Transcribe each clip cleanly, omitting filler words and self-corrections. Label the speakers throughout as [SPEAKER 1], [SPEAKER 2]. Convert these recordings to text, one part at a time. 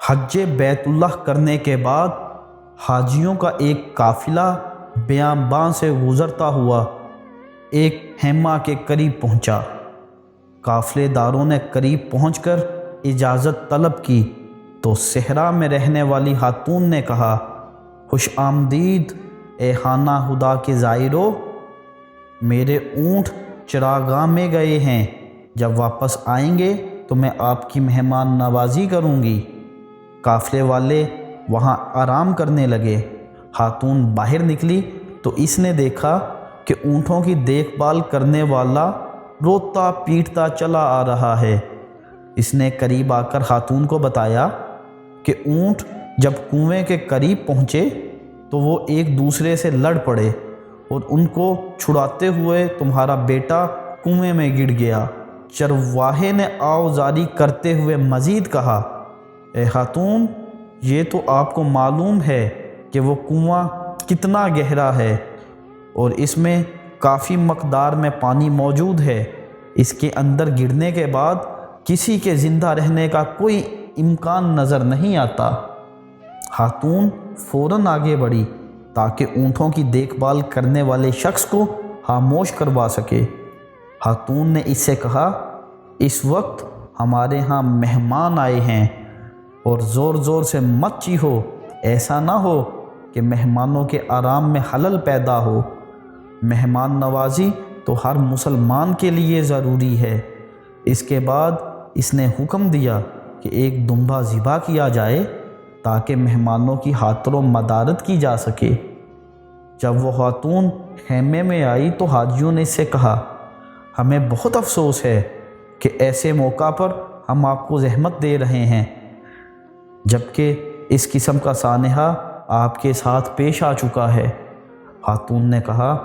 [SPEAKER 1] حج بیت اللہ کرنے کے بعد حاجیوں کا ایک قافلہ بیاباں سے گزرتا ہوا ایک خیمہ کے قریب پہنچا۔ قافلے داروں نے قریب پہنچ کر اجازت طلب کی تو صحرا میں رہنے والی خاتون نے کہا، خوش آمدید اے خانہ خدا کے زائرو، میرے اونٹ چراگاہ میں گئے ہیں، جب واپس آئیں گے تو میں آپ کی مہمان نوازی کروں گی۔ قافلے والے وہاں آرام کرنے لگے۔ خاتون باہر نکلی تو اس نے دیکھا کہ اونٹوں کی دیکھ بھال کرنے والا روتا پیٹتا چلا آ رہا ہے۔ اس نے قریب آ کر خاتون کو بتایا کہ اونٹ جب کنویں کے قریب پہنچے تو وہ ایک دوسرے سے لڑ پڑے اور ان کو چھڑاتے ہوئے تمہارا بیٹا کنویں میں گر گیا۔ چرواہے نے آوازاری کرتے ہوئے مزید کہا، اے خاتون، یہ تو آپ کو معلوم ہے کہ وہ کنواں کتنا گہرا ہے اور اس میں کافی مقدار میں پانی موجود ہے۔ اس کے اندر گرنے کے بعد کسی کے زندہ رہنے کا کوئی امکان نظر نہیں آتا۔ خاتون فوراً آگے بڑھی تاکہ اونٹوں کی دیکھ بھال کرنے والے شخص کو خاموش کروا سکے۔ خاتون نے اس سے کہا، اس وقت ہمارے ہاں مہمان آئے ہیں اور زور زور سے مت چیخو، ایسا نہ ہو کہ مہمانوں کے آرام میں خلل پیدا ہو۔ مہمان نوازی تو ہر مسلمان کے لیے ضروری ہے۔ اس کے بعد اس نے حکم دیا کہ ایک دمبا ذبح کیا جائے تاکہ مہمانوں کی خاطر و مدارت کی جا سکے۔ جب وہ خاتون خیمے میں آئی تو حاجیوں نے اس سے کہا، ہمیں بہت افسوس ہے کہ ایسے موقع پر ہم آپ کو زحمت دے رہے ہیں، جبکہ اس قسم کا سانحہ آپ کے ساتھ پیش آ چکا ہے۔ خاتون نے کہا،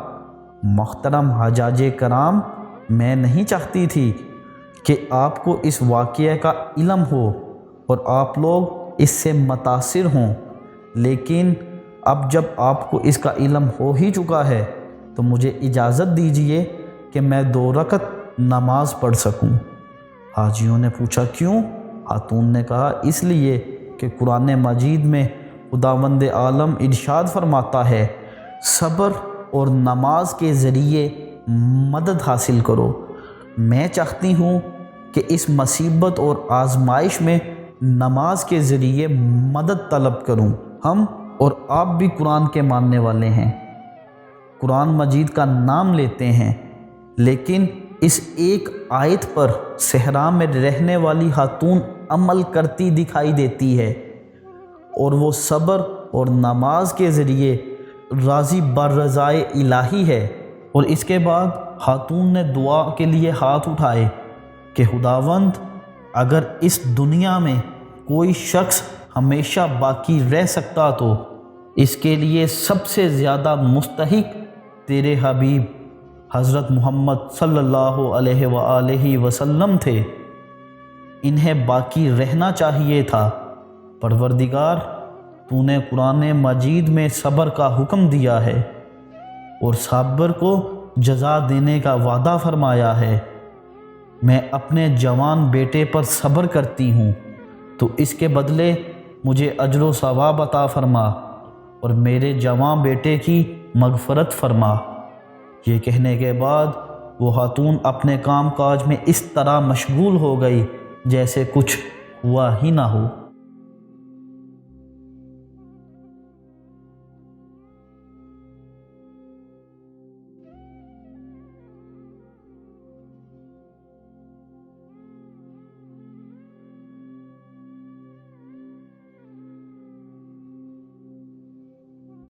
[SPEAKER 1] محترم حجاج کرام، میں نہیں چاہتی تھی کہ آپ کو اس واقعے کا علم ہو اور آپ لوگ اس سے متاثر ہوں، لیکن اب جب آپ کو اس کا علم ہو ہی چکا ہے تو مجھے اجازت دیجیے کہ میں 2 رکعت نماز پڑھ سکوں۔ حاجیوں نے پوچھا، کیوں؟ خاتون نے کہا، اس لیے کہ قرآن مجید میں خداوند عالم ارشاد فرماتا ہے، صبر اور نماز کے ذریعے مدد حاصل کرو۔ میں چاہتی ہوں کہ اس مصیبت اور آزمائش میں نماز کے ذریعے مدد طلب کروں۔ ہم اور آپ بھی قرآن کے ماننے والے ہیں، قرآن مجید کا نام لیتے ہیں، لیکن اس ایک آیت پر صحرا میں رہنے والی خاتون عمل کرتی دکھائی دیتی ہے اور وہ صبر اور نماز کے ذریعے راضی برضائے الہی ہے۔ اور اس کے بعد خاتون نے دعا کے لیے ہاتھ اٹھائے کہ خداوند، اگر اس دنیا میں کوئی شخص ہمیشہ باقی رہ سکتا تو اس کے لیے سب سے زیادہ مستحق تیرے حبیب حضرت محمد صلی اللہ علیہ وآلہ وسلم تھے، انہیں باقی رہنا چاہیے تھا۔ پروردگار، تو نے قرآن مجید میں صبر کا حکم دیا ہے اور صابر کو جزا دینے کا وعدہ فرمایا ہے۔ میں اپنے جوان بیٹے پر صبر کرتی ہوں تو اس کے بدلے مجھے اجر و ثواب عطا فرما اور میرے جوان بیٹے کی مغفرت فرما۔ یہ کہنے کے بعد وہ خاتون اپنے کام کاج میں اس طرح مشغول ہو گئی جیسے کچھ ہوا ہی نہ ہو۔